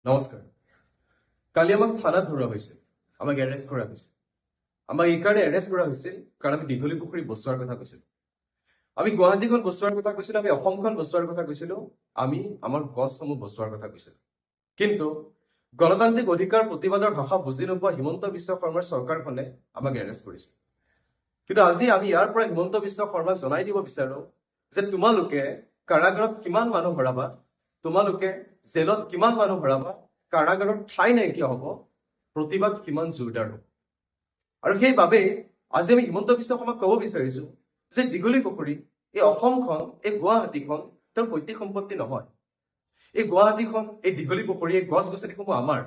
নমস্কাৰ। কালি আমাক থানাত ধৰা হৈছিল, আমাক এৰেষ্ট কৰা হৈছিল। আমাক এইকাৰণে এৰেষ্ট কৰা হৈছিল কাৰণ আমি দীঘলী পুখুৰী বচোৱাৰ কথা কৈছিলোঁ। আমি গুৱাহাটীখন বচোৱাৰ কথা কৈছিলোঁ, আমি অসমখন বচোৱাৰ কথা কৈছিলোঁ, আমি আমাৰ গছসমূহ বচোৱাৰ কথা কৈছিলোঁ। কিন্তু গণতান্ত্ৰিক অধিকাৰ প্ৰতিবাদৰ ভাষা বুজি নোপোৱা হিমন্ত বিশ্ব শৰ্মাৰ চৰকাৰখনে আমাক এৰেষ্ট কৰিছিল। কিন্তু আজি আমি ইয়াৰ পৰা হিমন্ত বিশ্ব শৰ্মাক জনাই দিব বিচাৰো যে তোমালোকে কাৰাগাৰত কিমান মানুহ ভৰাবা, তোমালোকে জেলত কিমান মানুহ ভৰাবা, কাৰাগাৰৰ ঠাই নাইকিয়া হ'ব, প্ৰতিবাদ কিমান জোৰদাৰ হ'ব। আৰু সেইবাবেই আজি আমি হিমন্ত বিশ্ব শৰ্মাক ক'ব বিচাৰিছো যে দীঘলী পুখুৰী, এই অসমখন, এই গুৱাহাটীখন তেওঁৰ পৈতৃক সম্পত্তি নহয়। এই গুৱাহাটীখন, এই দীঘলী পুখুৰী, এই গছ গছনিসমূহ আমাৰ।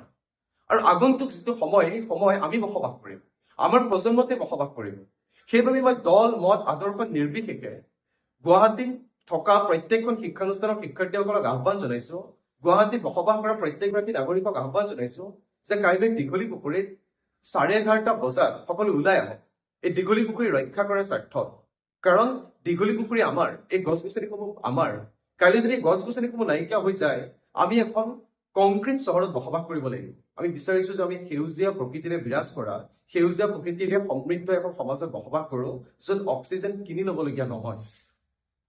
আৰু আগন্তুক যিটো সময়, এই সময় আমি বসবাস কৰিম, আমাৰ প্ৰজন্মতে বসবাস কৰিম। সেইবাবে মই দল মত আদৰ্শ নিৰ্বিশেষে গুৱাহাটীত থকা প্ৰত্যেকখন শিক্ষানুষ্ঠানৰ শিক্ষাৰ্থীসকলক আহ্বান জনাইছো, গুৱাহাটীত বসবাস কৰা প্ৰত্যেকগৰাকী নাগৰিকক আহ্বান জনাইছো যে কাইলৈ দীঘলী পুখুৰীত 11:30 বজাত সকলো ওলাই আহক এই দীঘলী পুখুৰী ৰক্ষা কৰাৰ স্বাৰ্থত। কাৰণ দীঘলী পুখুৰী আমাৰ, এই গছ গছনিসমূহ আমাৰ। কাইলৈ যদি গছ গছনিসমূহ নাইকিয়া হৈ যায়, আমি এখন কংক্ৰিট চহৰত বসবাস কৰিব লাগিব। আমি বিচাৰিছো যে আমি সেউজীয়া প্ৰকৃতিৰে বিৰাজ কৰা, সেউজীয়া প্ৰকৃতিৰে সমৃদ্ধ এখন সমাজত বসবাস কৰো, য'ত অক্সিজেন কিনি ল'বলগীয়া নহয়।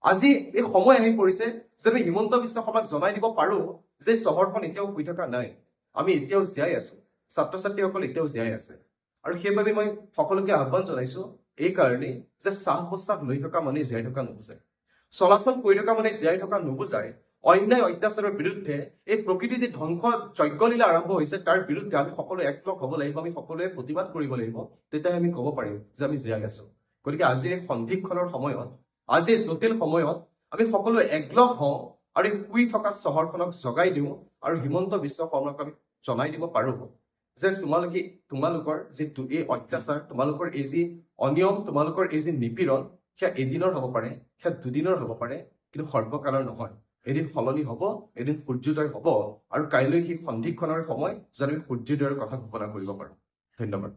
আজি এই সময় আহি পৰিছে যে আমি হিমন্ত বিশ্ব শৰ্মাক জনাই দিব পাৰো যে চহৰখন এতিয়াও শুই থকা নাই, আমি এতিয়াও জীয়াই আছো, ছাত্ৰ ছাত্ৰীসকল এতিয়াও জীয়াই আছে। আৰু সেইবাবে মই সকলোকে আহ্বান জনাইছো এই কাৰণেই যে শ্বাস প্ৰশ্বাস লৈ থকা মানে জীয়াই থকা নুবুজায়, চলাচল কৰি থকা মানে জীয়াই থকা নুবুজায়। অন্যায় অত্যাচাৰৰ বিৰুদ্ধে এই প্ৰকৃতি যি ধ্বংস যজ্ঞলীলা আৰম্ভ হৈছে তাৰ বিৰুদ্ধে আমি সকলোৱে একলগ হ'ব লাগিব, আমি সকলোৱে প্ৰতিবাদ কৰিব লাগিব, তেতিয়াহে আমি ক'ব পাৰিম যে আমি জীয়াই আছো। গতিকে আজিৰ এই সন্ধিক্ষণৰ সময়ত, আজি জটিল সময়ত আমি সকলোৱে একলগ হওঁ আৰু এই শুই থকা চহৰখনক জগাই দিওঁ আৰু হিমন্ত বিশ্ব শৰ্মাক আমি জনাই দিব পাৰো যে তোমালোকৰ যি এই অত্যাচাৰ, তোমালোকৰ এই যি অনিয়ম, তোমালোকৰ এই যি নিপীড়ন, সেয়া এদিনৰ হ'ব পাৰে, সেয়া দুদিনৰ হ'ব পাৰে, কিন্তু সৰ্বকালৰ নহয়। এদিন সলনি হ'ব, এদিন সূৰ্যোদয় হ'ব, আৰু কাইলৈ সেই সন্ধিক্ষণৰ সময় যেন আমি সূৰ্যোদয়ৰ কথা ঘোষণা কৰিব পাৰো। ধন্যবাদ।